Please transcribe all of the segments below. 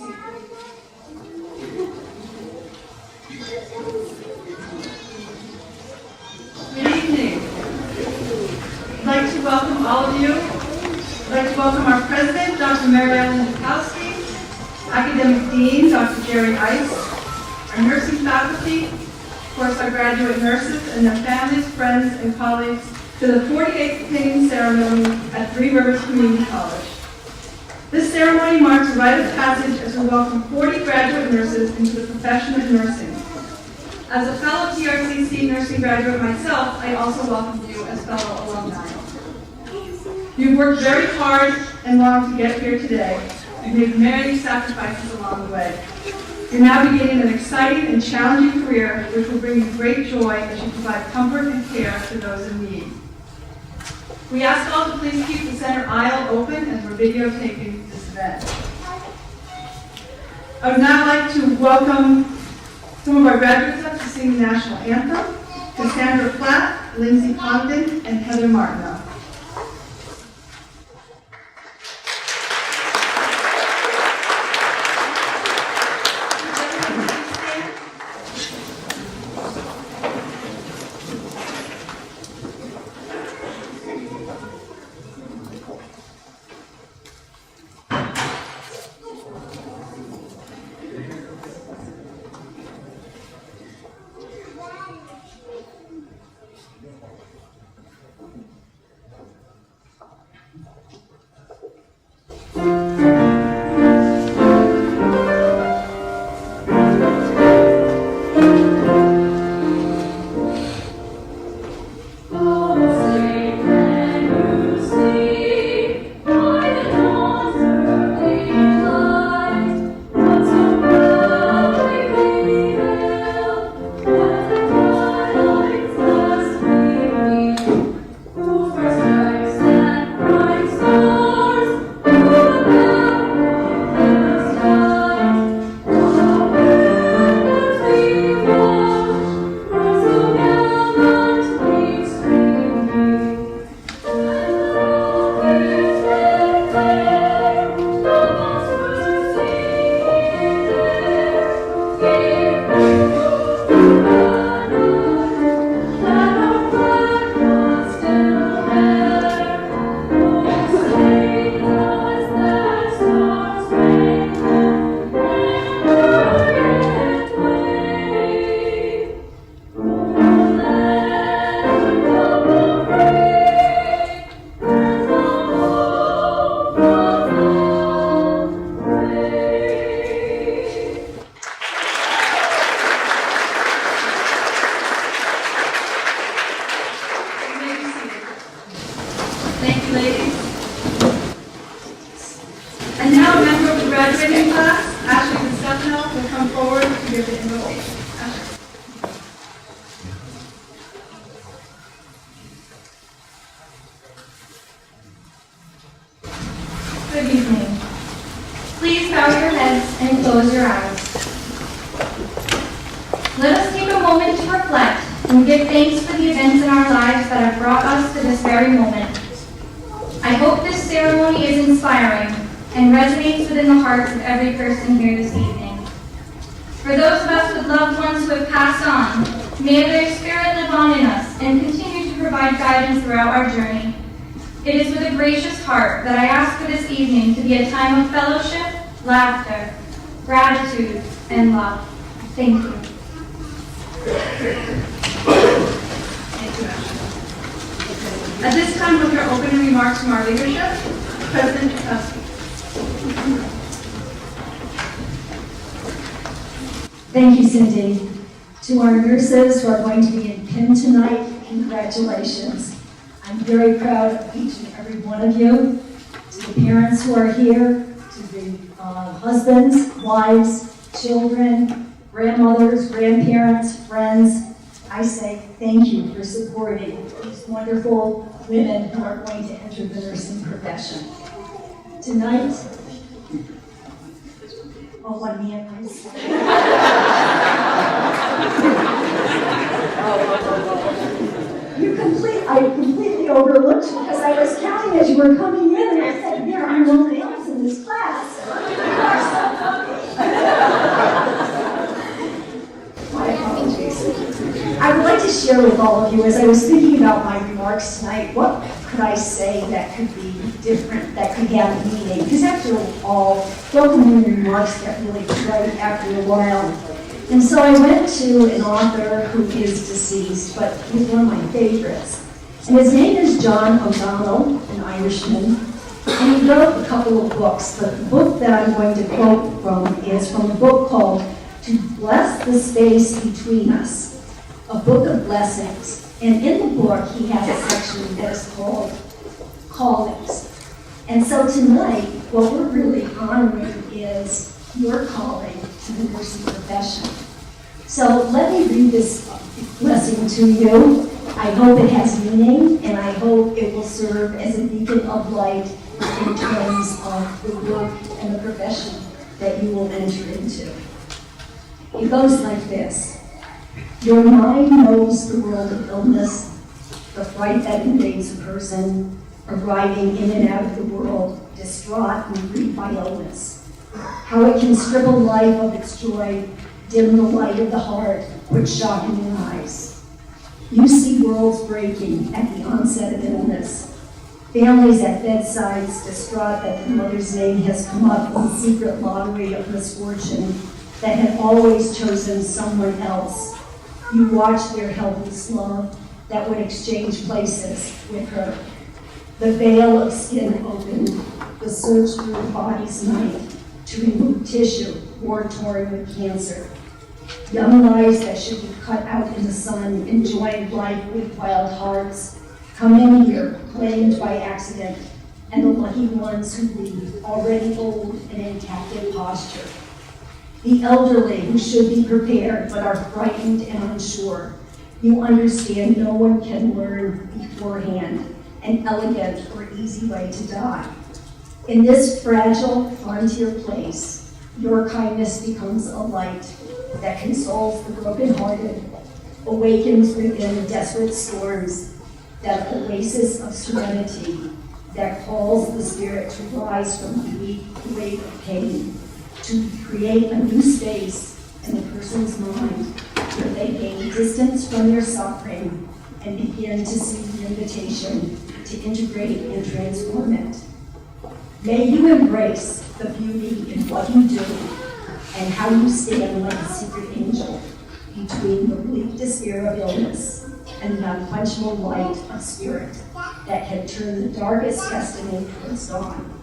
seated. Good evening. I'd like to welcome all of you. I'd like to welcome our president, Dr. Mary Ellen Bukowski, academic dean, Dr. Jerry Ice, our nursing faculty, of course our graduate nurses and their families, friends, and colleagues to the 48th pinning ceremony at Three Rivers Community College. This ceremony marks a rite of passage as we welcome 40 graduate nurses into the profession of nursing. As a fellow TRCC nursing graduate myself, I also welcome you as fellow alumni. You've worked very hard and long to get here today. You've made many sacrifices along the way. You're now beginning an exciting and challenging career which will bring you great joy as you provide comfort and care to those in need. We ask all to please keep the center aisle open as we're videotaping this event. I would now like to welcome some of our graduates up to sing the national anthem: Cassandra Platt, Lindsay Congdon, and Heather Martineau. Good evening. Please bow your heads and close your eyes. Let us take a moment to reflect and give thanks for the events in our lives that have brought us to this very moment. I hope this ceremony is inspiring and resonates within the hearts of every person here this evening. For those of us with loved ones who have passed on, may their spirit live on in us and continue to provide guidance throughout our journey. It is with a gracious heart that I ask for this evening to be a time of fellowship, laughter, gratitude, and love. Thank you. At this time, we'll hear opening remarks from our leadership. President Bukowski. Thank you, Cindy. To our nurses who are going to be in PIM tonight, congratulations. I'm very proud of each and every one of you. To the parents who are here, to the husbands, wives, children, grandmothers, grandparents, friends, I say thank you for supporting these wonderful women who are going to enter the nursing profession. Tonight, oh, one minute, I completely overlooked you because I was counting as you were coming in, and I said, there are no males in this class. You are so share with all of you, as I was thinking about my remarks tonight, what could I say that could be different, that could have meaning? Because after all, welcoming remarks get really trite after a while. And so I went to an author who is deceased, but he's one of my favorites. And his name is John O'Donnell, an Irishman. And he wrote a couple of books, but the book that I'm going to quote from is from a book called To Bless the Space Between Us, a book of blessings. And in the book, he has a section that is called Callings. And so tonight, what we're really honoring is your calling to the nursing profession. So let me read this blessing to you. I hope it has meaning, and I hope it will serve as a beacon of light in terms of the work and the profession that you will enter into. It goes like this. Your mind knows the world of illness, the fright that invades a person, arriving in and out of the world, distraught and grieved by illness. How it can strip a life of its joy, dim the light of the heart, put shock in your eyes. You see worlds breaking at the onset of illness. Families at bedsides distraught that the mother's name has come up in the secret lottery of misfortune that had always chosen someone else. You watch their helpless love that would exchange places with her. The veil of skin opened, the search through the body's night to remove tissue war-torn with cancer. Young lives that should be cut out in the sun, enjoying life with wild hearts, come in here, claimed by accident, and the lucky ones who leave, already old and in captive posture. The elderly who should be prepared but are frightened and unsure. You understand no one can learn beforehand an elegant or easy way to die. In this fragile frontier place, your kindness becomes a light that consoles the brokenhearted, awakens within desperate storms, that oasis of serenity that calls the spirit to rise from the weak wave of pain, to create a new space in the person's mind where they gain distance from their suffering and begin to see the invitation to integrate and transform it. May you embrace the beauty in what you do and how you stand like a secret angel between the bleak despair of illness and the unquenchable light of spirit that can turn the darkest destiny towards dawn.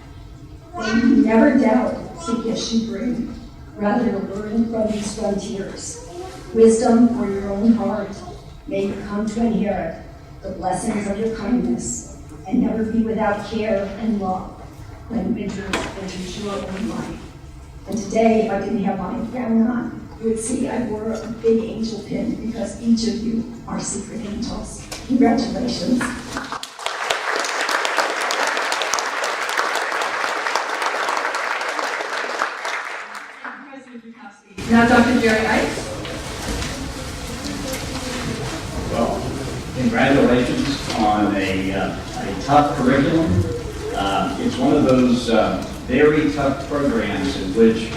May you never doubt the gifts you bring, rather learn from these frontiers. Wisdom for your own heart, may you come to inherit the blessings of your kindness and never be without care and love when winter enters your own life. And today, if I didn't have my gown on, you would see I wore a big angel pin because each of you are secret angels. Congratulations. Now Dr. Jerry Ice. Well, congratulations on a tough curriculum. It's one of those very tough programs in which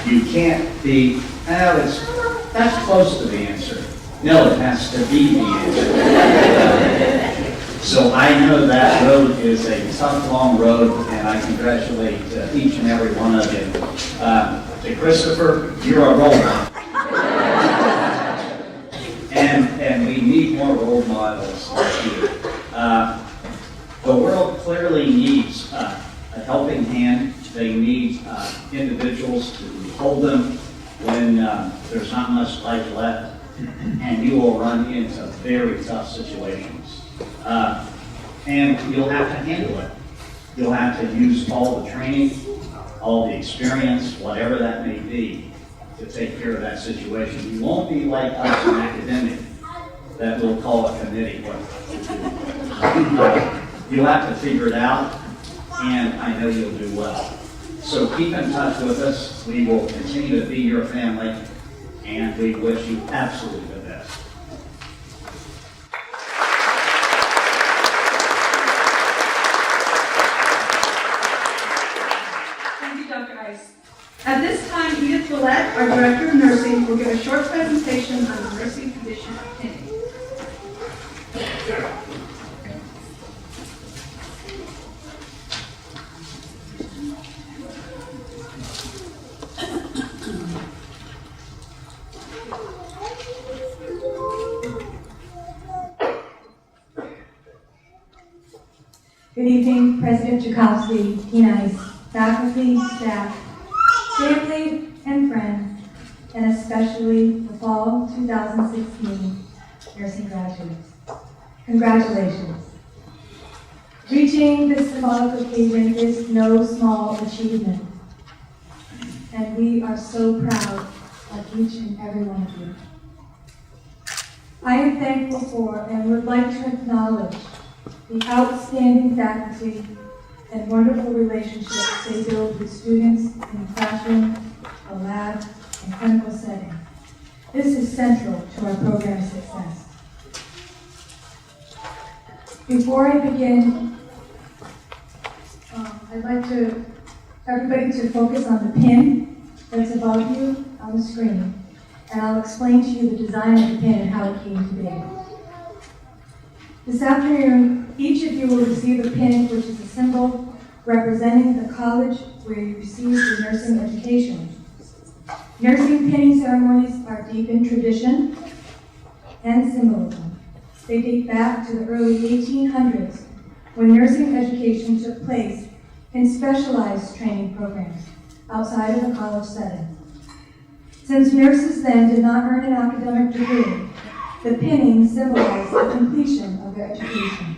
you can't be, that's close to the answer. No, it has to be the answer. So I know that road is a tough, long road, and I congratulate each and every one of you. To Christopher, you're a role model. And we need more role models like you. The world clearly needs a helping hand. They need individuals to hold them when there's not much life left, and you will run into very tough situations. And you'll have to handle it. You'll have to use all the training, all the experience, whatever that may be, to take care of that situation. You won't be like us, an academic, that will call a committee what to do. You'll have to figure it out, and I know you'll do well. So keep in touch with us. We will continue to be your family, and we wish you absolutely the best. Thank you, Dr. Ice. At this time, Edith Willett, our Director of Nursing, will give a short presentation on the nursing condition of kidney. Good evening, President Joukowsky, Dean, faculty, staff, family, and friends, and especially the fall 2016 nursing graduates. Congratulations. Reaching this symbolic occasion is no small achievement, and we are so proud of each and every one of you. I am thankful for and would like to acknowledge the outstanding faculty and wonderful relationships they build with students in the classroom, the lab, and clinical setting. This is central to our program's success. Before I begin, I'd like everybody to focus on the pin that's above you on the screen, and I'll explain to you the design of the pin and how it came to be. This afternoon, each of you will receive a pin, which is a symbol representing the college where you received your nursing education. Nursing pinning ceremonies are deep in tradition and symbolism. They date back to the early 1800s, when nursing education took place in specialized training programs outside of the college setting. Since nurses then did not earn an academic degree, the pinning symbolized the completion of their education.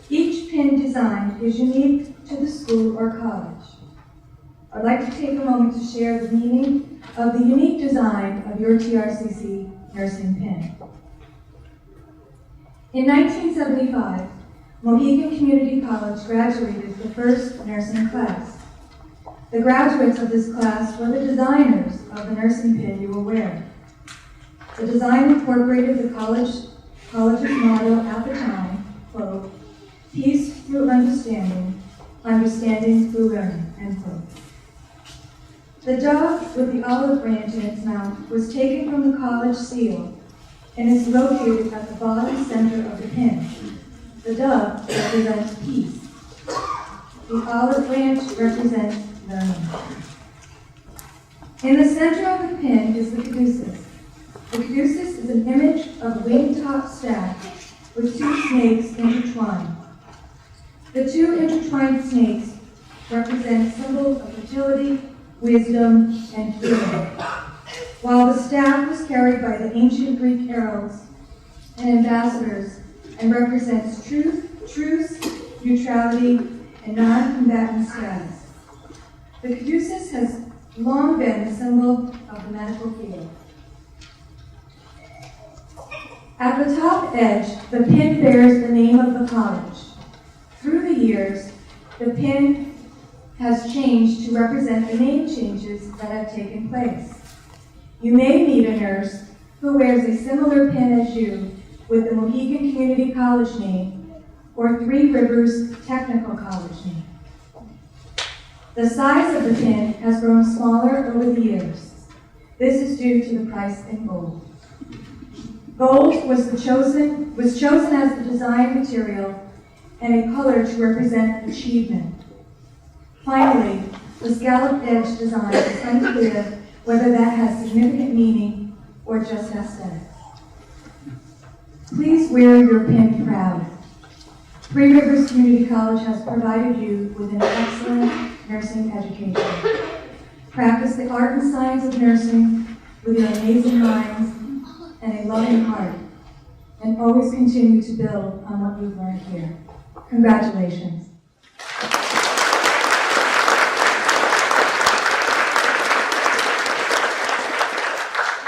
Each pin design is unique to the school or college. I'd like to take a moment to share the meaning of the unique design of your TRCC nursing pin. In 1975, Mohegan Community College graduated the first nursing class. The graduates of this class were the designers of the nursing pin you will wear. The design incorporated the college's motto at the time, quote, "Peace through understanding, understanding through learning," end quote. The dove with the olive branch in its mouth was taken from the college seal and is located at the bottom center of the pin. The dove represents peace. The olive branch represents learning. In the center of the pin is the caduceus. The caduceus is an image of a wing-top staff with two snakes intertwined. The two intertwined snakes represent symbols of fertility, wisdom, and healing, while the staff was carried by the ancient Greek heralds and ambassadors and represents truce, neutrality, and non-combatant status. The caduceus has long been the symbol of the medical field. At the top edge, the pin bears the name of the college. Through the years, the pin has changed to represent the name changes that have taken place. You may meet a nurse who wears a similar pin as you with the Mohegan Community College name or Three Rivers Technical College name. The size of the pin has grown smaller over the years. This is due to the price in gold. Gold was chosen as the design material and a color to represent achievement. Finally, the scalloped edge design is unclear whether that has significant meaning or just aesthetic. Please wear your pin proud. Three Rivers Community College has provided you with an excellent nursing education. Practice the art and science of nursing with your amazing minds and a loving heart, and always continue to build on what you've learned here. Congratulations.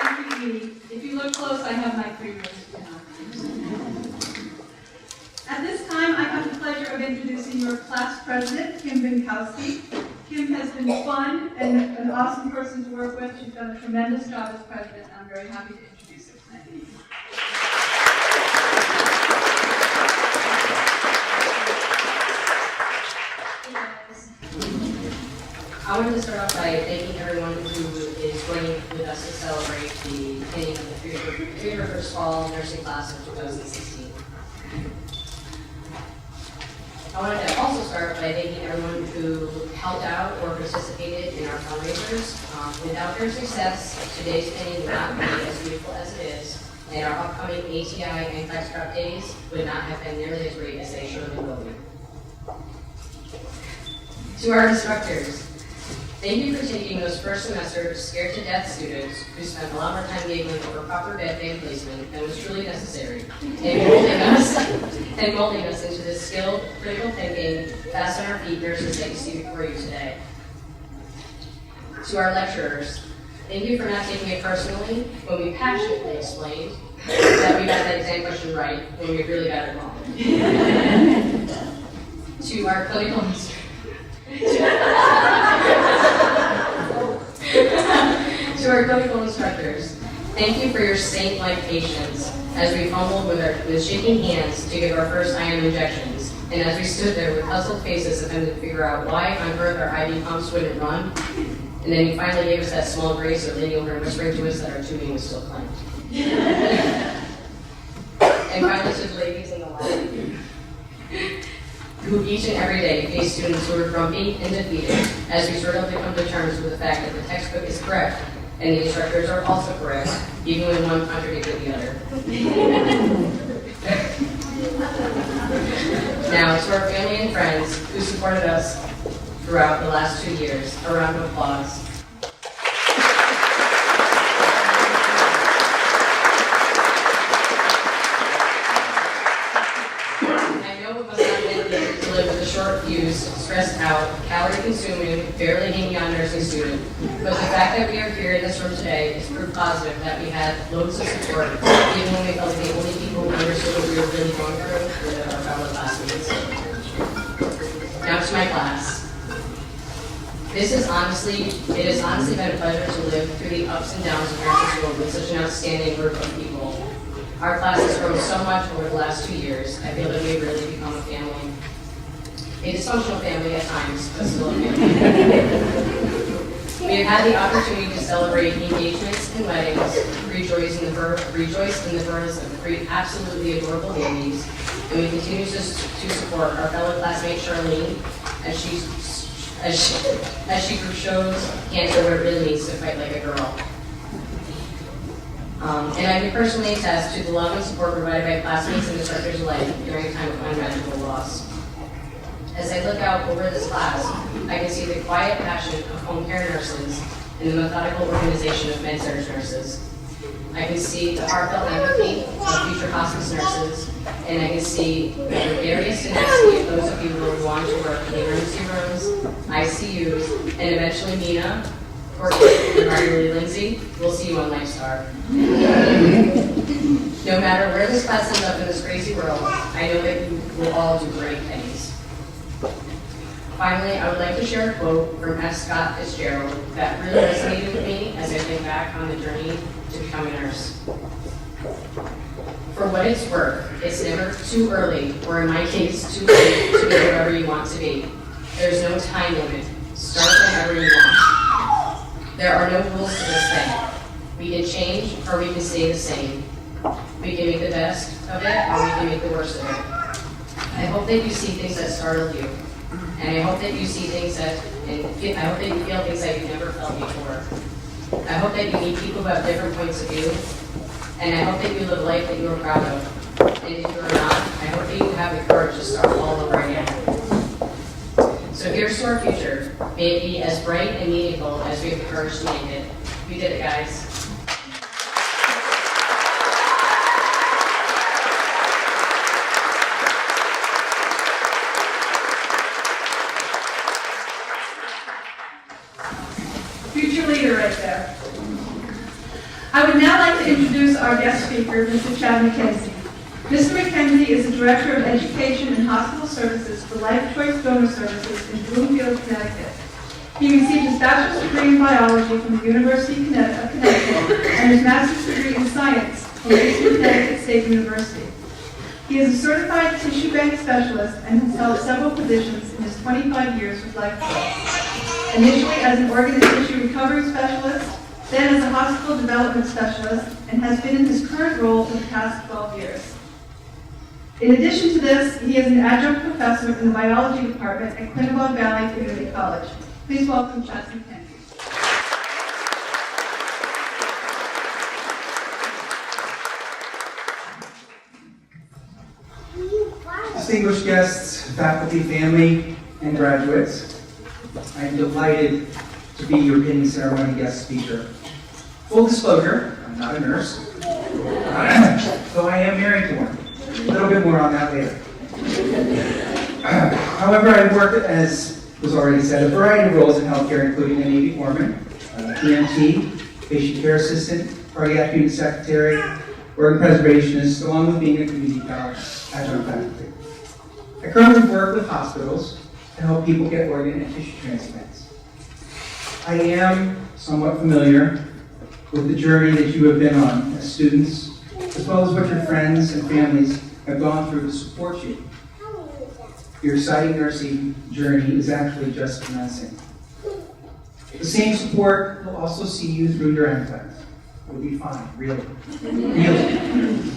Thank you, Edie. If you look close, I have my 3 rivers now. At this time, I have the pleasure of introducing your class president, Kim Binkowski. Kim has been fun and an awesome person to work with. She's done a tremendous job as president, and I'm very happy to introduce her tonight. I wanted to start off by thanking everyone who is joining with us to celebrate the beginning of the Three Rivers Fall Nursing Class of 2016. I wanted to also start by thanking everyone who helped out or participated in our fundraisers. Without their success, today's pinning would not be as beautiful as it is, and our upcoming ATI and Flex Prep days would not have been nearly as great as they surely will be. To our instructors, thank you for taking those first semester scared to death students who spent a lot more time giggling over proper bed placement than was truly necessary, and molding us into the skilled, critical thinking, fast on our feet nurses that you see before you today. To our lecturers, thank you for not taking it personally when we passionately explained that we got that exam question right when we really got it wrong. To our clinical To our clinical instructors, thank you for your saint-like patience as we fumbled with shaking hands to give our first iron injections, and as we stood there with puzzled faces attempting to figure out why on earth our IV pumps wouldn't run, and then you finally gave us that small grace of leaning over and whispering to us that our tubing was still clamped. And finally to the ladies in the lab, who each and every day face students who are grumpy and defeated as we struggle to come to terms with the fact that the textbook is correct and the instructors are also correct, even when one contradicted the other. Now, to our family and friends who supported us throughout the last 2 years, a round of applause. Short fused, stressed out, calorie consuming, barely hanging on nursing student. But the fact that we are here in this room today is proof positive that we had loads of support, even when we felt like the only people who understood what we were really going through were our fellow classmates. Now to my class. It has honestly been a pleasure to live through the ups and downs of nursing school with such an outstanding group of people. Our class has grown so much over the last 2 years. I feel that we've really become a family. A dysfunctional family at times, but still a family. We have had the opportunity to celebrate engagements and weddings, rejoice in the births of 3 absolutely adorable babies, and we continue to support our fellow classmate Charlene as she shows cancer what it really means to fight like a girl. And I can personally attest to the love and support provided by classmates and instructors alike during a time of unimaginable loss. As I look out over this class, I can see the quiet passion of home care nurses and the methodical organization of med-surg nurses. I can see the heartfelt empathy of future hospice nurses, and I can see the gregarious tenacity of those of you who are wanting to work in emergency rooms, ICUs, and eventually Nina, Courtney, and arguably Lindsay. We'll see you on Lifestar. No matter where this class ends up in this crazy world, I know that you will all do great things. Finally, I would like to share a quote from F. Scott Fitzgerald that really resonated with me as I think back on the journey to becoming a nurse. For what it's worth, it's never too early, or in my case, too late to be whatever you want to be. There's no time limit. Start whenever you want. There are no rules to this thing. We can change, or we can stay the same. We can make the best of it, or we can make the worst of it. I hope that you see things that startle you. And I hope that you see things I hope that you feel things that you've never felt before. I hope that you meet people who have different points of view. And I hope that you live a life that you are proud of. And if you are not, I hope that you have the courage to start all over again. So here's to our future. May it be as bright and meaningful as we have the courage to make it. We did it, guys. Future leader right there. I would now like to introduce our guest speaker, Mr. Chad McKenzie. Mr. McKenzie is the Director of Education and Hospital Services for Life Choice Donor Services in Bloomfield, Connecticut. He received his bachelor's degree in biology from the University of Connecticut and his master's degree in science from Eastern Connecticut State University. He is a certified tissue bank specialist and has held several positions in his 25 years with Life Choice. Initially as an organ and tissue recovery specialist, then as a hospital development specialist, and has been in his current role for the past 12 years. In addition to this, he is an adjunct professor in the biology department at Quinebaug Valley Community College. Please welcome Chad McKenzie. Distinguished guests, faculty, family, and graduates, I am delighted to be your pinning ceremony guest speaker. Full disclosure, I'm not a nurse, though I am married to one. A little bit more on that later. However, I've worked, as was already said, a variety of roles in healthcare, including a Navy foreman, EMT, patient care assistant, cardiac unit secretary, organ preservationist, along with being a community college adjunct faculty. I currently work with hospitals to help people get organ and tissue transplants. I am somewhat familiar with the journey that you have been on as students, as well as what your friends and families have gone through to support you. Your exciting nursing journey is actually just commencing. The same support will also see you through your NCLEX. You'll be fine, really. Really.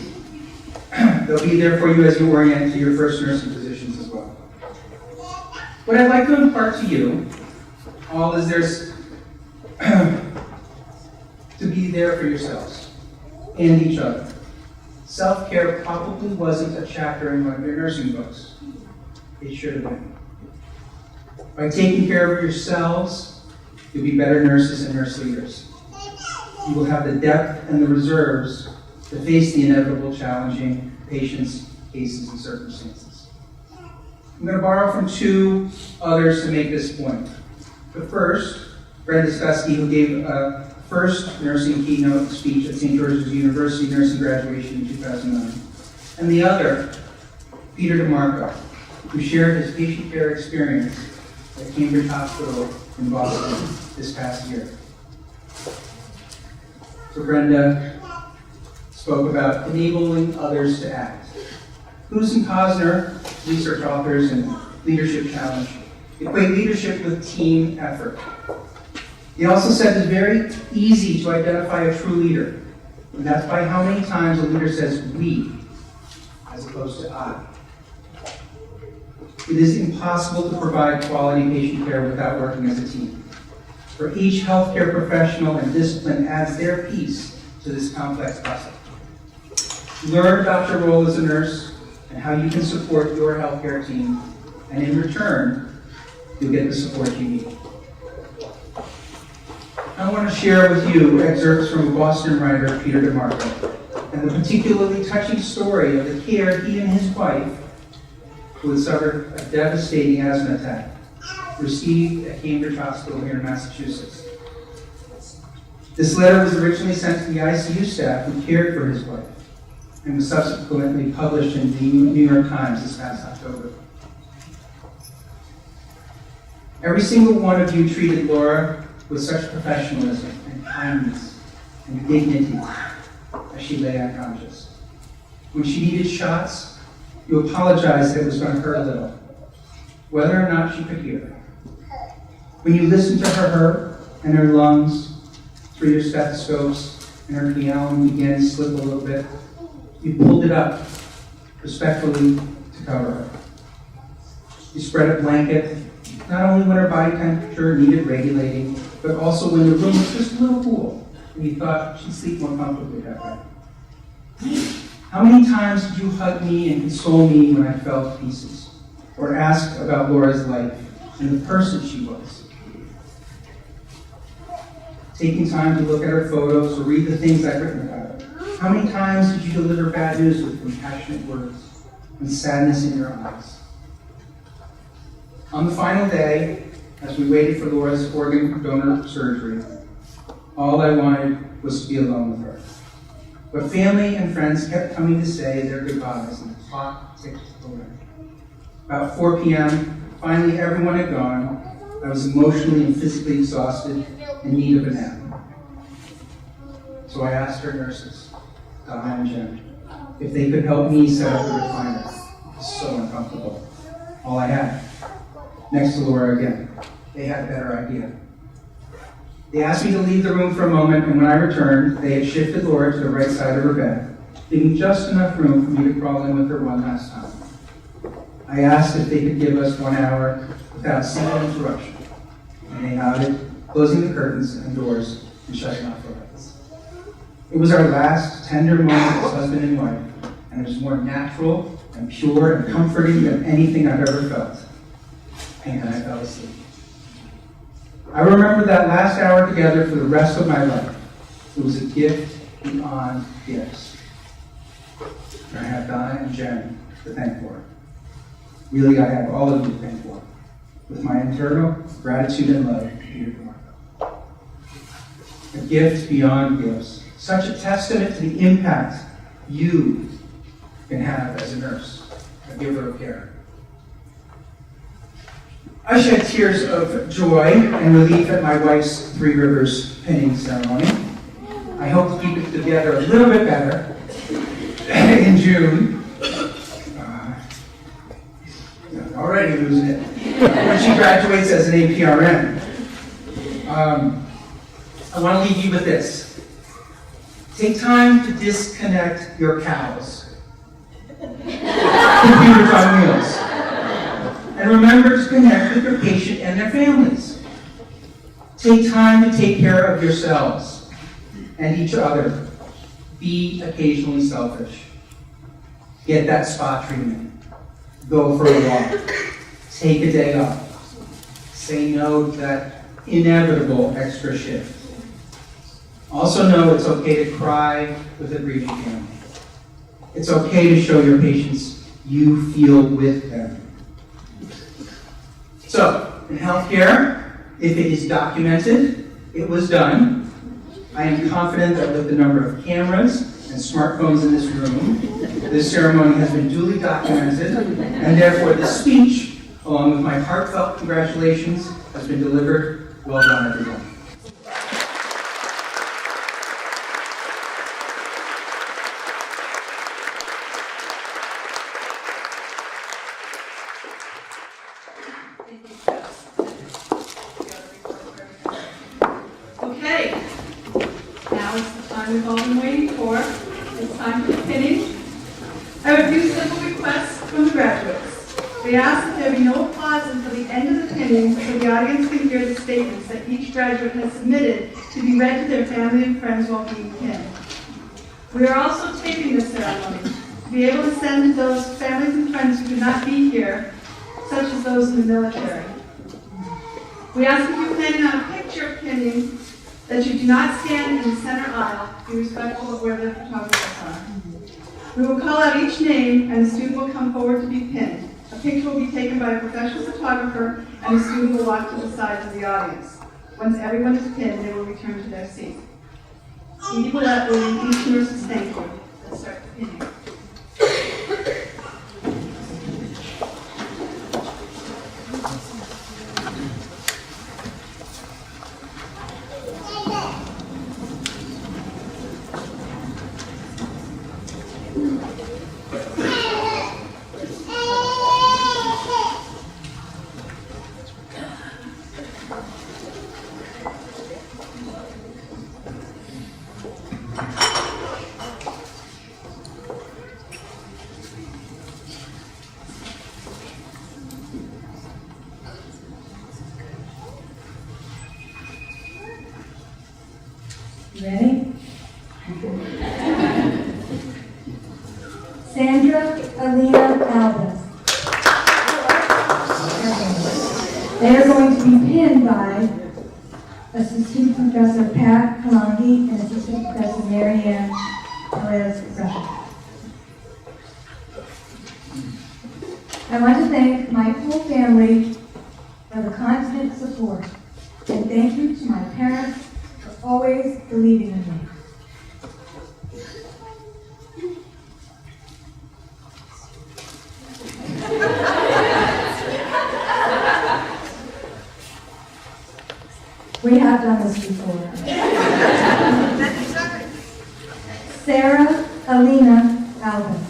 They'll be there for you as you orient to your first nursing positions as well. What I'd like to impart to you all is there's to be there for yourselves and each other. Self-care probably wasn't a chapter in one of your nursing books. It should have been. By taking care of yourselves, you'll be better nurses and nurse leaders. You will have the depth and the reserves to face the inevitable challenging patients, cases, and circumstances. I'm going to borrow from two others to make this point. The first, Brenda Skusky, who gave a first nursing keynote speech at St. George's University nursing graduation in 2009. And the other, Peter DeMarco, who shared his patient care experience at Cambridge Hospital in Boston this past year. So Brenda spoke about enabling others to act. Lewis and Posner, research authors and leadership challenge, equate leadership with team effort. He also said it's very easy to identify a true leader, and that's by how many times a leader says we, as opposed to I. It is impossible to provide quality patient care without working as a team. For each healthcare professional and discipline adds their piece to this complex puzzle. Learn about your role as a nurse and how you can support your healthcare team, and in return, you'll get the support you need. I want to share with you excerpts from Boston writer Peter DeMarco and the particularly touching story of the care he and his wife, who had suffered a devastating asthma attack, received at Cambridge Hospital here in Massachusetts. This letter was originally sent to the ICU staff who cared for his wife and was subsequently published in the New York Times this past October. Every single one of you treated Laura with such professionalism and kindness and dignity as she lay unconscious. When she needed shots, you apologized that it was going to hurt a little, whether or not she could hear. When you listened to her and her lungs through your stethoscopes and her piano began to slip a little bit, you pulled it up respectfully to cover her. You spread a blanket, not only when her body temperature needed regulating, but also when the room was just a little cool and you thought she'd sleep more comfortably that way. How many times did you hug me and console me when I fell to pieces? Or ask about Laura's life and the person she was? Taking time to look at her photos or read the things I've written about her. How many times did you deliver bad news with compassionate words and sadness in your eyes? On the final day, as we waited for Laura's organ donor surgery, all I wanted was to be alone with her. But family and friends kept coming to say their goodbyes, and the clock ticked away. About 4 p.m., finally everyone had gone. I was emotionally and physically exhausted, in need of a nap. So I asked her nurses, Donna and Jen, if they could help me set up the recliner. It was so uncomfortable. All I had. Next to Laura again. They had a better idea. They asked me to leave the room for a moment, and when I returned, they had shifted Laura to the right side of her bed, leaving just enough room for me to crawl in with her one last time. I asked if they could give us 1 hour without single interruption, and they nodded, closing the curtains and doors and shutting off the lights. It was our last tender moment as husband and wife, and it was more natural and pure and comforting than anything I've ever felt. And I fell asleep. I remember that last hour together for the rest of my life. It was a gift beyond gifts. And I have Donna and Jen to thank for it. Really, I have all of you to thank for it. With my internal gratitude and love to Peter DeMarco. A gift beyond gifts. Such a testament to the impact you can have as a nurse, a giver of care. I shed tears of joy and relief at my wife's Three Rivers pinning ceremony. I hope to keep it together a little bit better in June. Already losing it. When she graduates as an APRN. I want to leave you with this. Take time to disconnect your cows. Computers on wheels. And remember to connect with your patient and their families. Take time to take care of yourselves and each other. Be occasionally selfish. Get that spa treatment. Go for a walk. Take a day off. Say no to that inevitable extra shift. Also know it's okay to cry with a grieving family. It's okay to show your patients you feel with them. So, in healthcare, if it is documented, it was done. I am confident that with the number of cameras and smartphones in this room, this ceremony has been duly documented, and therefore this speech, along with my heartfelt congratulations, has been delivered. Well done, everyone. Okay, now it's the time we've all been waiting for. It's time for the pinning. I have a few simple requests from the graduates. We ask that there be no applause until the end of the pinning so the audience can hear the statements that each graduate has submitted to be read to their family and friends while being pinned. We are also taping this ceremony to be able to send to those families and friends who could not be here, such as those in the military. We ask if you're planning on a picture pinning that you do not stand in the center aisle. Be respectful of where the photographers are. We will call out each name and the student will come forward to be pinned. A picture will be taken by a professional photographer and the student will walk to the sides of the audience. Once everyone is pinned, they will return to their seat. Edie will let each nurse's thank you. Let's start the pinning. Ready? Sandra Alina Alves. They are going to be pinned by Assistant Professor Pat Kalangi and Assistant Professor Mary Ann Perez-Russia. I want to thank my whole family for the constant support, and thank you to my parents for always believing in me. We have done this before. Sarah Alina Alvin.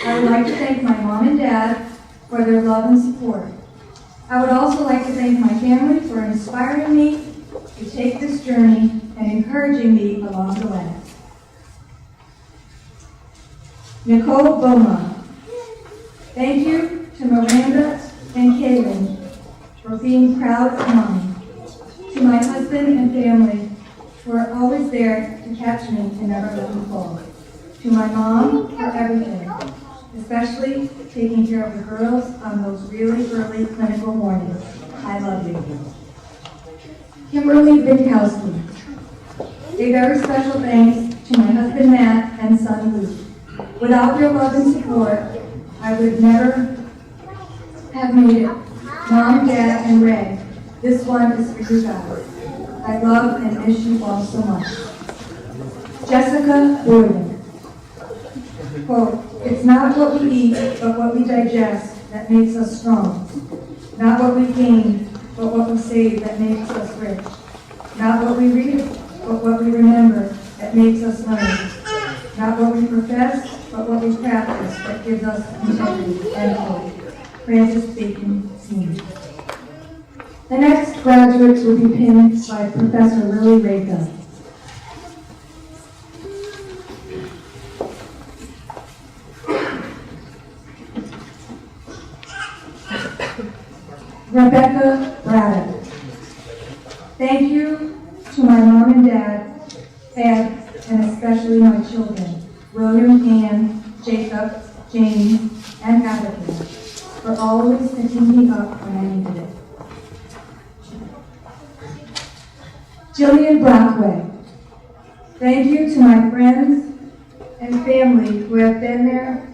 I would like to thank my mom and dad for their love and support. I would also like to thank my family for inspiring me to take this journey and encouraging me along the way. Nicole Beaumont. Thank you to Miranda and Kaylin for being proud of mommy. To my husband and family who are always there to catch me and never let me fall. To my mom for everything. taking care of the girls on those really early clinical mornings. I love you. Kimberly Binkowski. A very special thanks to my husband Matt and son Luke. Without your love and support, I would never have made it. Mom, Dad, and Ray, this one is for you guys. I love and miss you all so much. Jessica Boyden. Quote, it's not what we eat, but what we digest that makes us strong. Not what we gain, but what we save that makes us rich. Not what we read, but what we remember that makes us learn. Not what we profess, but what we practice that gives us integrity. End quote. Francis Bacon, Sr. The next graduates will be pinned by Professor Lily Rayco. Rebecca Braddock. Thank you to my mom and dad, and especially my children, William, Ann, Jacob, James, and Abigail, for always picking me up when I needed it. Jillian Brockway. Thank you to my friends and family who have been there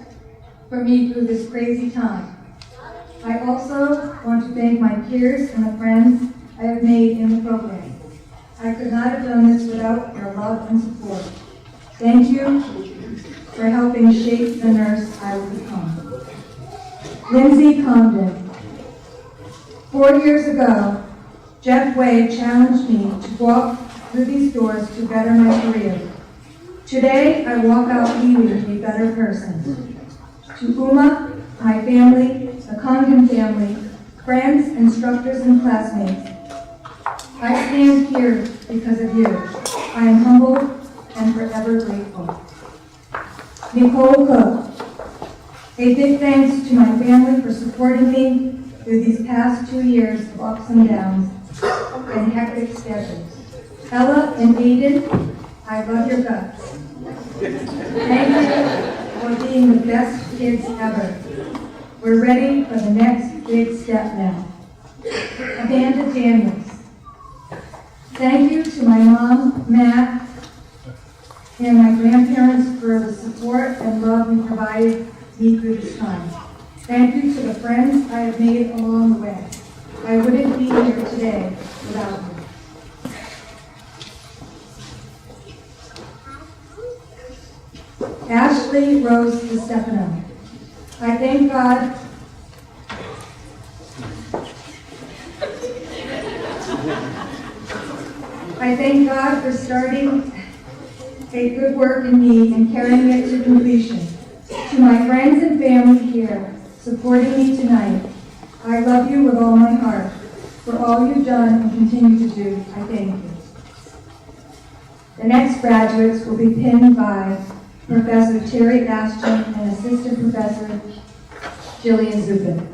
for me through this crazy time. I also want to thank my peers and the friends I have made in the program. I could not have done this without your love and support. Thank you for helping shape the nurse I will become. Lindsay Comden. 4 years ago, Jeff Way challenged me to walk through these doors to better my career. Today, I walk out leaving a better person. To Uma, my family, the Condon family, friends, instructors, and classmates, I stand here because of you. I am humbled and forever grateful. Nicole Cook. A big thanks to my family for supporting me through these past 2 years of ups and downs and hectic schedules. Ella and Aiden, I love your guts. Thank you for being the best kids ever. We're ready for the next big step now. Amanda Daniels. Thank you to my mom, Matt, and my grandparents for the support and love you provided me through this time. Thank you to the friends I have made along the way. I wouldn't be here today without you. Ashley Rose DiStefano. I thank God for starting a good work in me and carrying it to completion. To my friends and family here supporting me tonight, I love you with all my heart. For all you've done and continue to do, I thank you. The next graduates will be pinned by Professor Terry Ashton and Assistant Professor Jillian Zubin.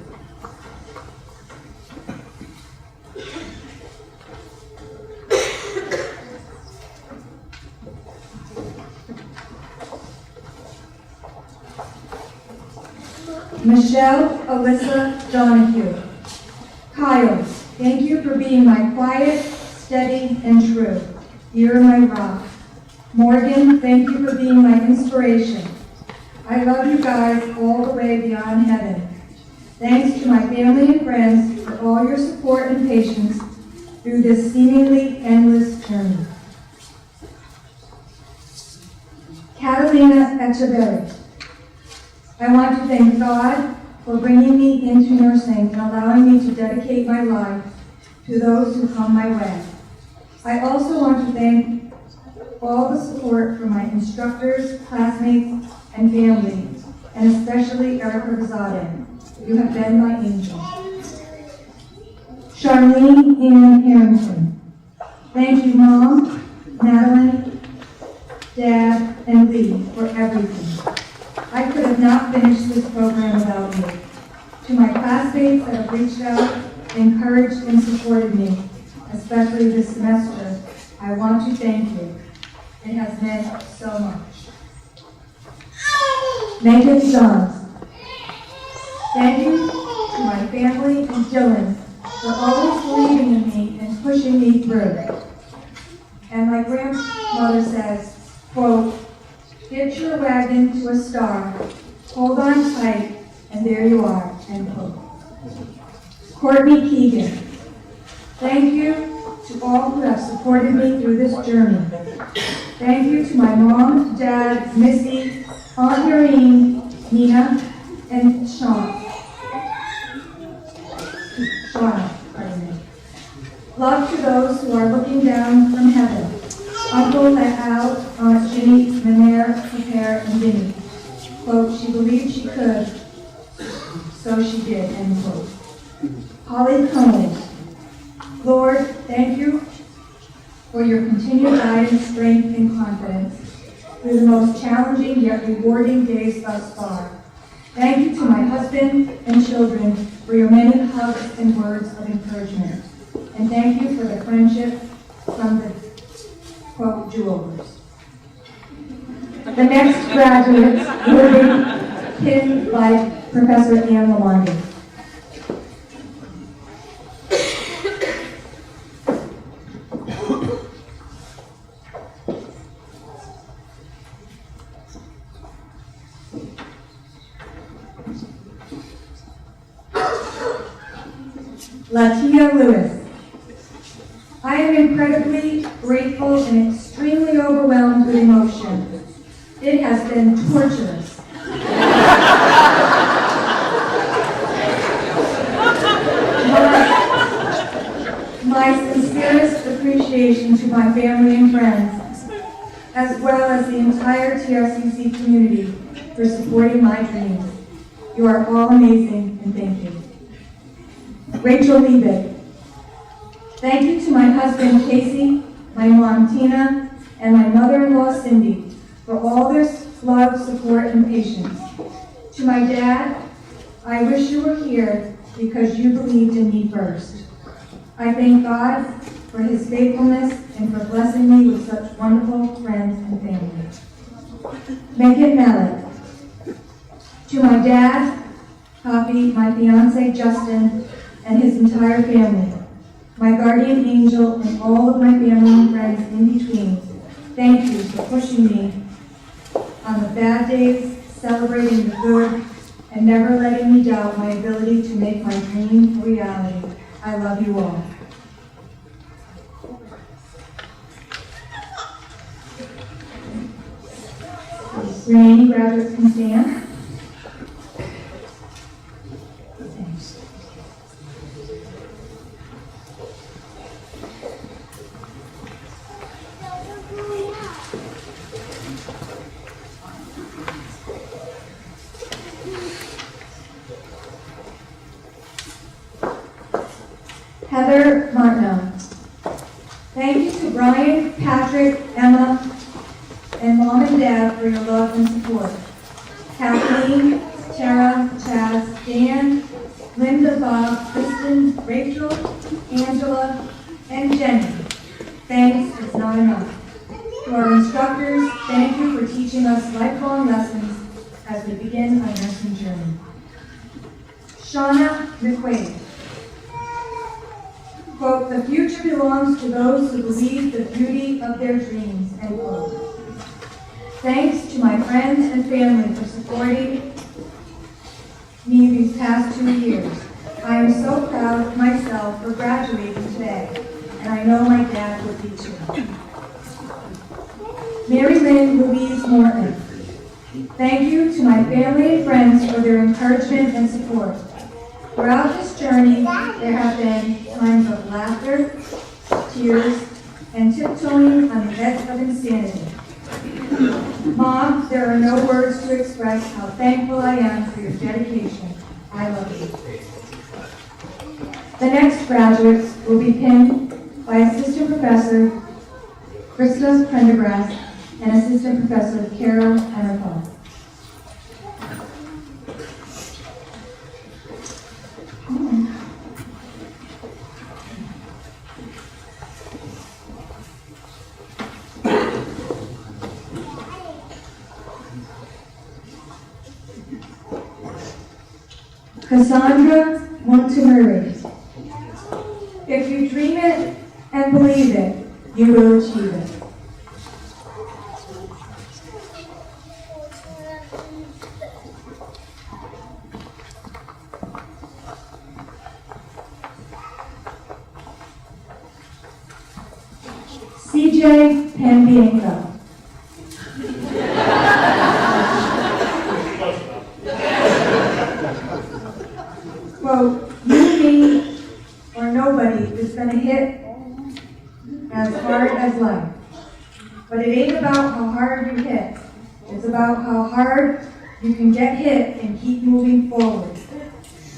Michelle Alyssa Donahue. Kyle, thank you for being my quiet, steady, and true. You're my rock. Morgan, thank you for being my inspiration. I love you guys all the way beyond heaven. Thanks to my family and friends for all your support and patience through this seemingly endless journey. Catalina Echeverri. I want to thank God for bringing me into nursing and allowing me to dedicate my life to those who come my way. I also want to thank all the support from my instructors, classmates, and family, and especially Erica Rosado. You have been my angel. Charlene Ann Harrington. Thank you, Mom, Madeline, Dad, and Lee for everything. I could have not finished this program without you. To my classmates that have reached out, encouraged, and supported me, especially this semester, I want to thank you. It has meant so much. Megan Johns. Thank you to my family and Dylan for always believing in me and pushing me through. And my grandmother says, quote, "Get your wagon to a star, hold on tight, and there you are," end quote. Courtney Keegan, thank you to all who have supported me through this journey. Thank you to my mom, dad, Missy, Aunt Noreen, Nina, and Shauna, pardon me. Love to those who are looking down from heaven. Uncle Al, Aunt Ginny, Manair, Prepare, and Vinny. Quote, "She believed she could, so she did," end quote. Holly Cohen, Lord, thank you for your continued guidance, strength, and confidence through the most challenging yet rewarding days thus far. Thank you to my husband and children for your many hugs and words of encouragement. And thank you for the friendship from the, quote, do-overs. The next graduates will be pinned by Professor Ann Lalonde. Latia Lewis. I am incredibly grateful and extremely overwhelmed with emotion. It has been torturous. My sincerest appreciation to my family and friends, as well as the entire TRCC community for supporting my dreams. You are all amazing, and thank you. Rachel Liebig. Thank you to my husband Casey, my mom Tina, and my mother-in-law Cindy for all their love, support, and patience. To my dad, I wish you were here because you believed in me first. I thank God for his faithfulness and for blessing me with such wonderful friends and family. Megan Malik. To my dad, Poppy, my fiance Justin, and his entire family, my guardian angel, and all of my family and friends in between, thank you for pushing me on the bad days, celebrating the good, and never letting me doubt my ability to make my dream a reality. I love you all. Remaining graduates can stand. Heather Martineau. Thank you to Brian, Patrick, Emma, and Mom and Dad for your love and support. Kathleen, Tara, Chaz, Dan, Linda, Bob, Kristen, Rachel, Angela, and Jenny. Thanks is not enough. To our instructors, thank you for teaching us lifelong lessons as we begin our nursing journey. Shauna McQuaid. Quote, "The future belongs to those who believe the beauty of their dreams," end quote. Thanks to my friends and family for supporting me these past 2 years. I am so proud of myself for graduating today, and I know my dad would be too. Mary Lynn Louise Morton. Thank you to my family and friends for their encouragement and support. Throughout this journey, there have been times of laughter, tears, and tiptoeing on the edge of insanity. Mom, there are no words to express how thankful I am for your dedication. I love you. The next graduates will be pinned by Assistant Professor Krista Prendergrass and Assistant Professor Carol Hammerfall. Cassandra Montemurray. If you dream it and believe it, you will achieve it. CJ Panbianco. Quote, you, me, or nobody is gonna hit as hard as life. But it ain't about how hard you hit. It's about how hard you can get hit and keep moving forward.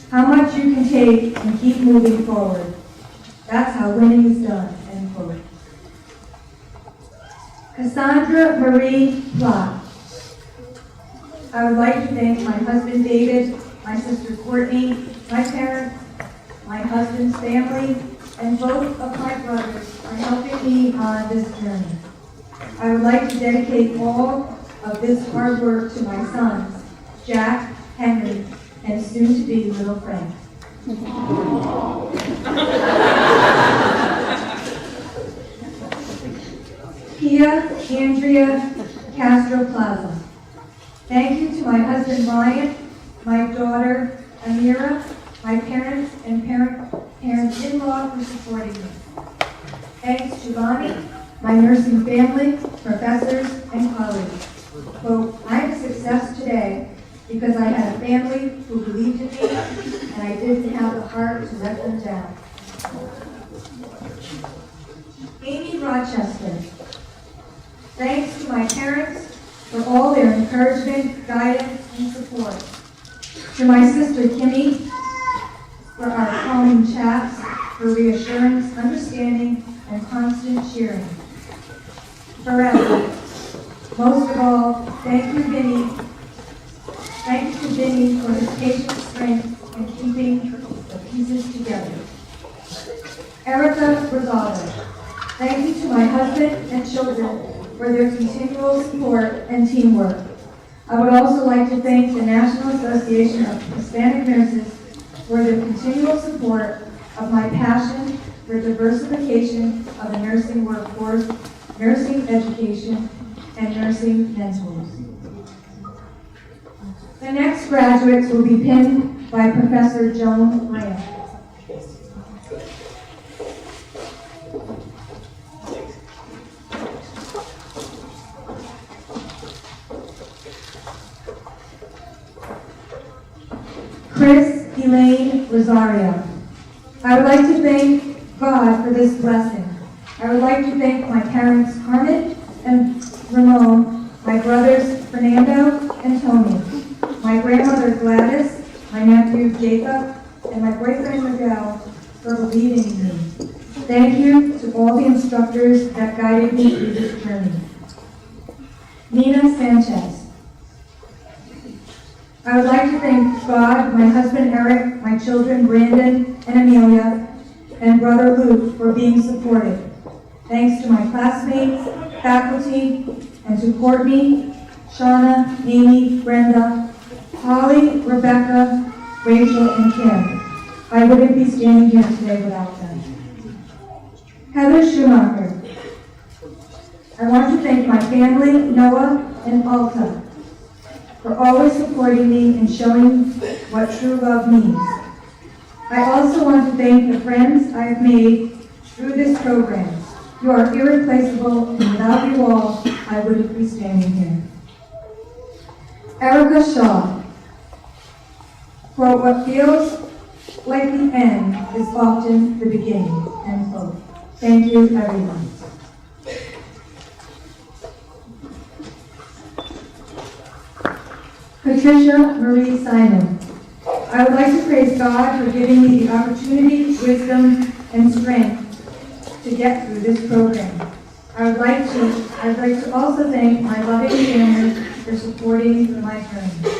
How much you can take and keep moving forward. That's how winning is done, end quote. Cassandra Marie Plott. I would like to thank my husband David, my sister Courtney, my parents, my husband's family, and both of my brothers for helping me on this journey. I would like to dedicate all of this hard work to my sons, Jack, Henry, and soon-to-be little Frank. Pia Andrea Castro Plaza. Thank you to my husband Ryan, my daughter Amira, my parents and parents-in-law for supporting me. Thanks to Bonnie, my nursing family, professors, and colleagues. Quote, I'm a success today because I had a family who believed in me and I didn't have the heart to let them down. Amy Rochester. Thanks to my parents for all their encouragement, guidance, and support. To my sister Kimmy for our calming chats, for reassurance, understanding, and constant cheering. Forever. Most of all, thank you, Vinny. Thank you to Vinny for his patient strength in keeping the pieces together. Erica Rosado. Thank you to my husband and children for their continual support and teamwork. I would also like to thank the National Association of Hispanic Nurses for their continual support of my passion for diversification of the nursing workforce, nursing education, and nursing mentors. The next graduates will be pinned by Professor Joan Graham. Chris Elaine Rosario. I would like to thank God for this blessing. I would like to thank my parents Carmen and Ramon, my brothers Fernando and Tony, my grandmother Gladys, my nephew Jacob, and my boyfriend Miguel for believing in me. Thank you to all the instructors that guided me through this journey. Nina Sanchez. I would like to thank God, my husband Eric, my children Brandon and Amelia, and brother Luke for being supportive. Thanks to my classmates, faculty, and to Courtney, Shauna, Amy, Brenda, Holly, Rebecca, Rachel, and Kim. I wouldn't be standing here today without them. Heather Schumacher. I want to thank my family, Noah and Alta, for always supporting me and showing what true love means. I also want to thank the friends I have made through this program. You are irreplaceable, and without you all, I wouldn't be standing here. Erica Shaw. For what feels like the end is often the beginning, end quote. Thank you, everyone. Patricia Marie Simon. I would like to praise God for giving me the opportunity, wisdom, and strength to get through this program. I'd like to also thank my loving family for supporting me through my journey.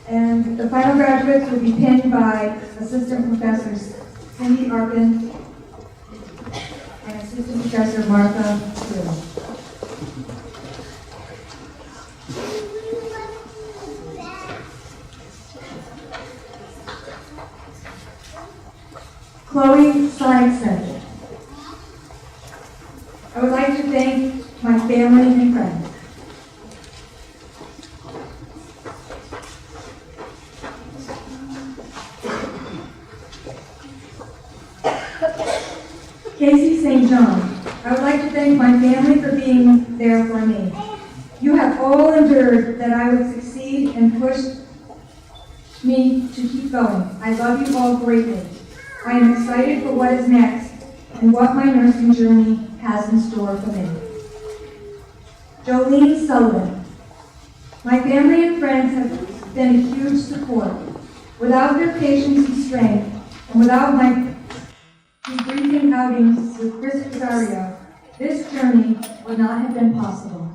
And the final graduates will be pinned by Assistant Professors Cindy Arkin and Assistant Professor Martha Hill. Chloe Sonic Center. I would like to thank my family and friends. Casey St. John. I would like to thank my family for being there for me. You have all endured that I would succeed and pushed me to keep going. I love you all greatly. I am excited for what is next and what my nursing journey has in store for me. Jolene Sullivan. My family and friends have been a huge support. Without their patience and strength, and without my debriefing outings with Chris Rosario, this journey would not have been possible.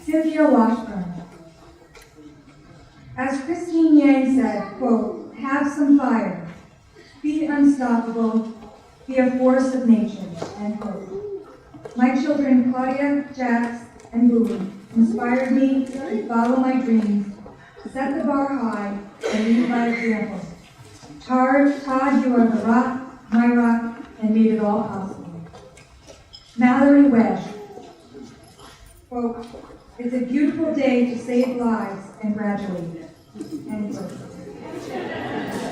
Cynthia Washburn. As Christine Yang said, quote, have some fire, be unstoppable, be a force of nature, end quote. My children, Claudia, Jax, and Bowie, inspired me to follow my dreams, set the bar high, and lead by example. Todd, you are the rock, my rock, and made it all possible. Mallory Webb. Quote, it's a beautiful day to save lives and graduate. End quote.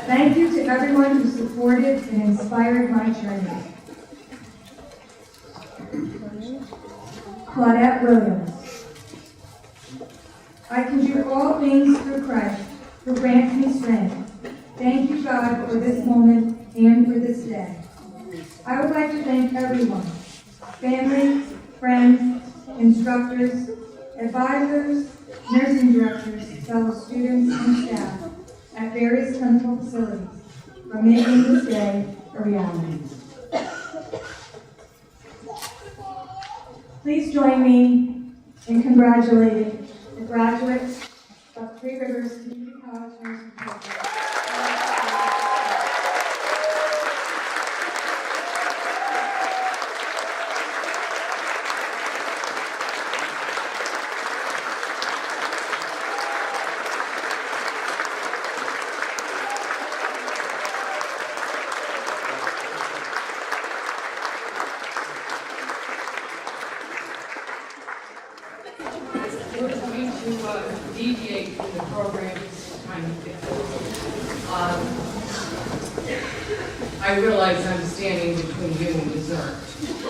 Thank you to everyone who supported and inspired my journey. Claudette Williams. I can do all things through Christ, who grants me strength. Thank you, God, for this moment and for this day. I would like to thank everyone, family, friends, instructors, advisors, nursing directors, fellow students, and staff at various clinical facilities for making this day a reality. Please join me in congratulating the graduates of Three Rivers Community College Nursing Program. Deviate from the program kind of bit. I realize I'm standing between you and dessert. It's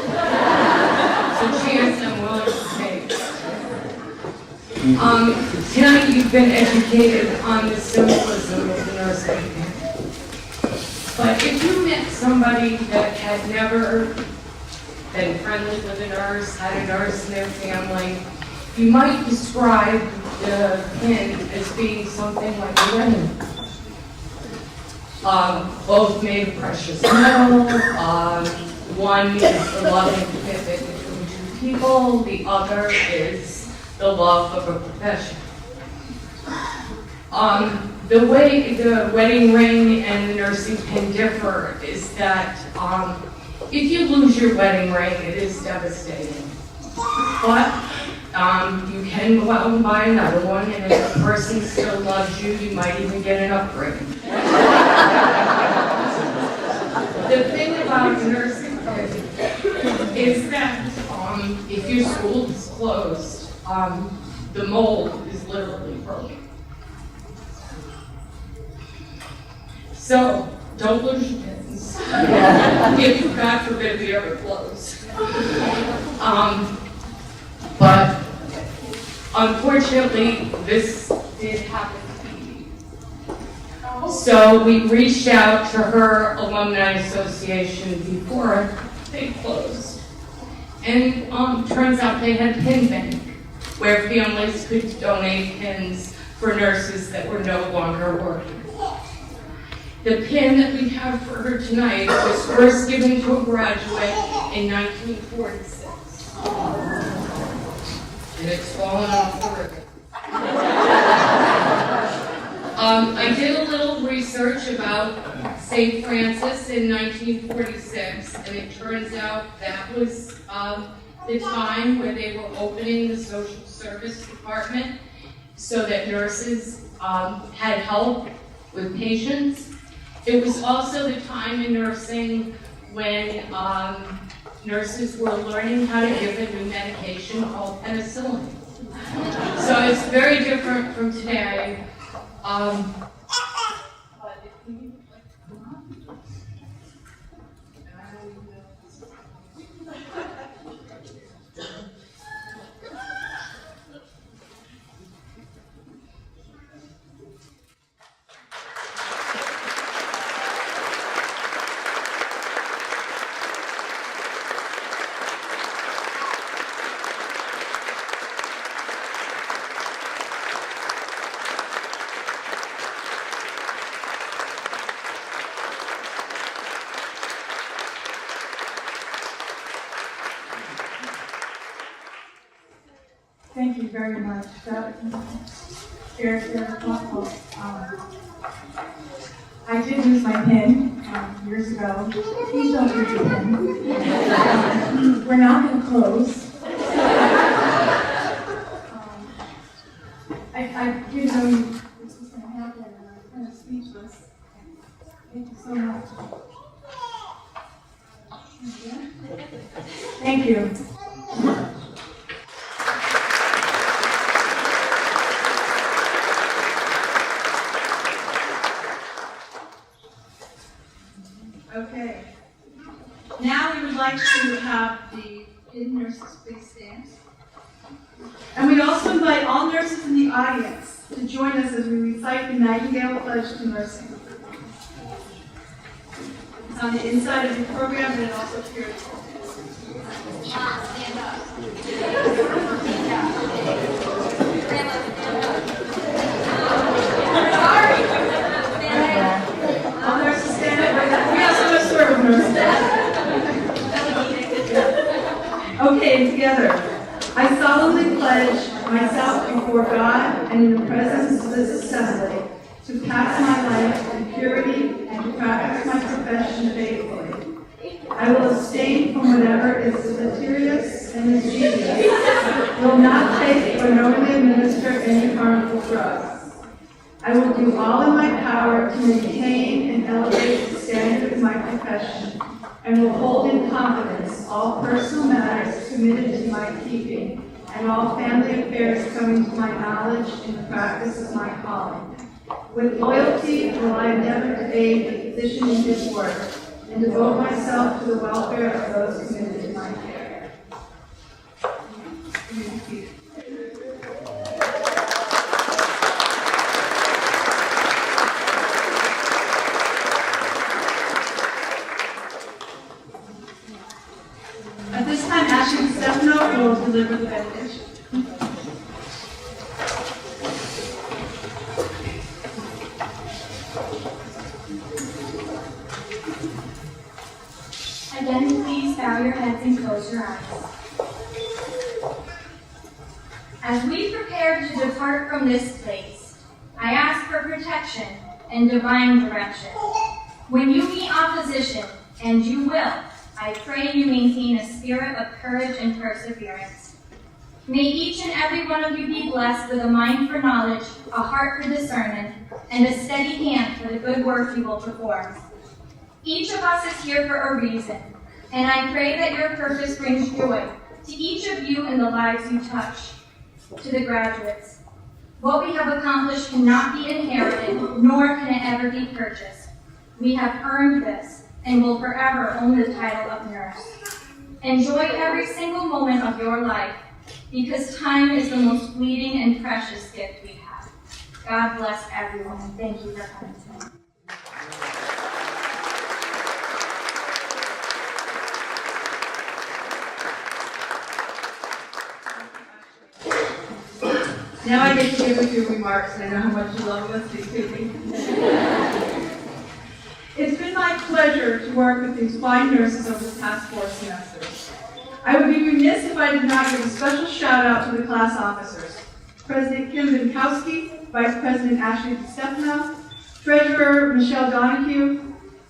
a chance I'm willing to take. Tonight you've been educated on the symbolism of the nursing. But if you met somebody that had never been friendly with a nurse, had a nurse in their family, you might describe the pin as being something like a ring. Both made of precious metal. One is the loving commitment between two people. The other is the love of a profession. The way the wedding ring and the nursing pin differ is that if you lose your wedding ring, it is devastating. But you can go out and buy another one, and if the person still loves you, you might even get an upgrade. The thing about nursing is that if your school is closed, the mold is literally broken. So don't lose your pins. If God forbid we ever close. But unfortunately, this did happen to me. So we reached out to her alumni association before they closed. And turns out they had a pin bank where families could donate pins for nurses that were no longer working. The pin that we have for her tonight was first given to a graduate in 1946. And it's fallen off the ribbon. I did a little research about St. Francis in 1946, and it turns out that was the time where they were opening the social service department so that nurses had help with patients. It was also the time in nursing when nurses were learning how to give a new medication called penicillin. So it's very different from today. But if you would like to come up. Thank you very much. That very thoughtful. I did lose my pen years ago. Please don't lose your pen. We're not going to close. I didn't know this was going to happen, and I'm kind of speechless. Thank you so much. Thank you. Okay. Now we would like to have the hidden nurses please stand. And we'd also invite all nurses in the audience to join us as we recite the Nightingale Pledge to Nursing. It's on the inside of your program and it also appears. Stand up. All nurses stand up. We also have a sort of nurses. Okay, together. I solemnly pledge myself before God and in the presence of this assembly to pass my life in purity and to practice my profession faithfully. I will abstain from whatever is deleterious and mischievous, will not take or knowingly administer any harmful drugs. I will do all in my power to maintain and elevate the standard of my profession, and will hold in confidence all personal matters committed to my keeping, and all family affairs coming to my knowledge in the practice of my calling. With loyalty will I endeavor to aid the physician in his work, and devote myself to the welfare of those committed to my care. At this time, Ashley Stefano will deliver the benediction. Again, please bow your heads and close your eyes. As we prepare to depart from this place, I ask for protection and divine direction. When you meet opposition, and you will, I pray you maintain a spirit of courage and perseverance. May each and every one of you be blessed with a mind for knowledge, a heart for discernment, and a steady hand for the good work you will perform. Each of us is here for a reason, and I pray that your purpose brings joy to each of you in the lives you touch. To the graduates, what we have accomplished cannot be inherited, nor can it ever be purchased. We have earned this, and will forever own the title of nurse. Enjoy every single moment of your life, because time is the most fleeting and precious gift we have. God bless everyone, and thank you for coming tonight. Now I get to give a few remarks, and I know how much you love listening to me. It's been my pleasure to work with these fine nurses over the past 4 semesters. I would be remiss if I did not give a special shout out to the class officers. President Kim Vinkowski, Vice President Ashley DiStefano, Treasurer Michelle Donahue,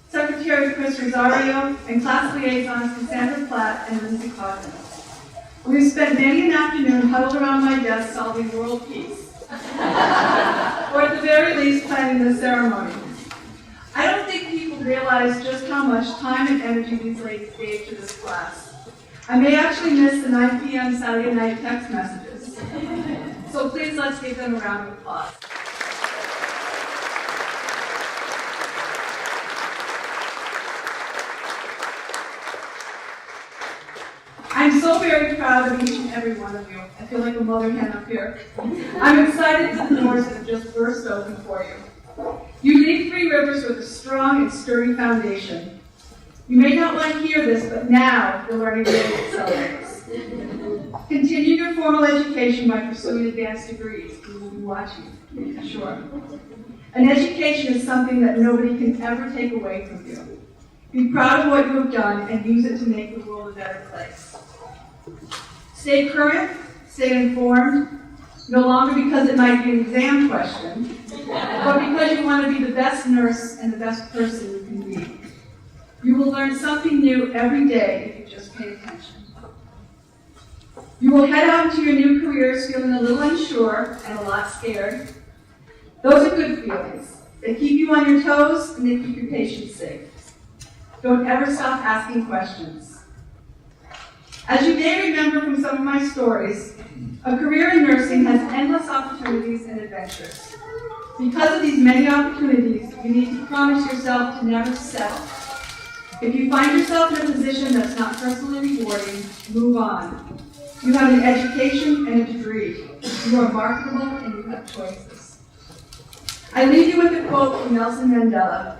Secretary Chris Rosario, and class liaisons Cassandra Platt and Lindsay Cogman. We've spent many an afternoon huddled around my desk solving world peace, or at the very least planning the ceremony. I don't think realize just how much time and energy these ladies gave to this class. I may actually miss the 9 p.m. Saturday night text messages. So please let's give them a round of applause. I'm so very proud of each and every one of you. I feel like a mother hen up here. I'm excited for the doors that have just burst open for you. You leave Three Rivers with a strong and sturdy foundation. You may not want to hear this, but now the learning really accelerates. Continue your formal education by pursuing advanced degrees. We will be watching, for sure. An education is something that nobody can ever take away from you. Be proud of what you have done and use it to make the world a better place. Stay current, stay informed, no longer because it might be an exam question, but because you want to be the best nurse and the best person you can be. You will learn something new every day if you just pay attention. You will head out into your new careers feeling a little unsure and a lot scared. Those are good feelings. They keep you on your toes and they keep your patients safe. Don't ever stop asking questions. As you may remember from some of my stories, a career in nursing has endless opportunities and adventures. Because of these many opportunities, you need to promise yourself to never settle. If you find yourself in a position that's not personally rewarding, move on. You have an education and a degree. You are marketable and you have choices. I leave you with a quote from Nelson Mandela.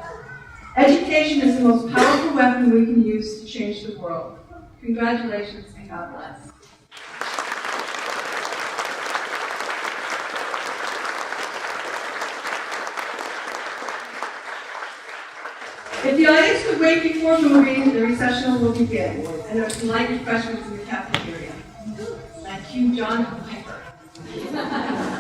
Education is the most powerful weapon we can use to change the world. Congratulations and God bless. If the audience could wait before moving, the recessional will begin, and there are some light refreshments in the cafeteria. Thank you, John Piper.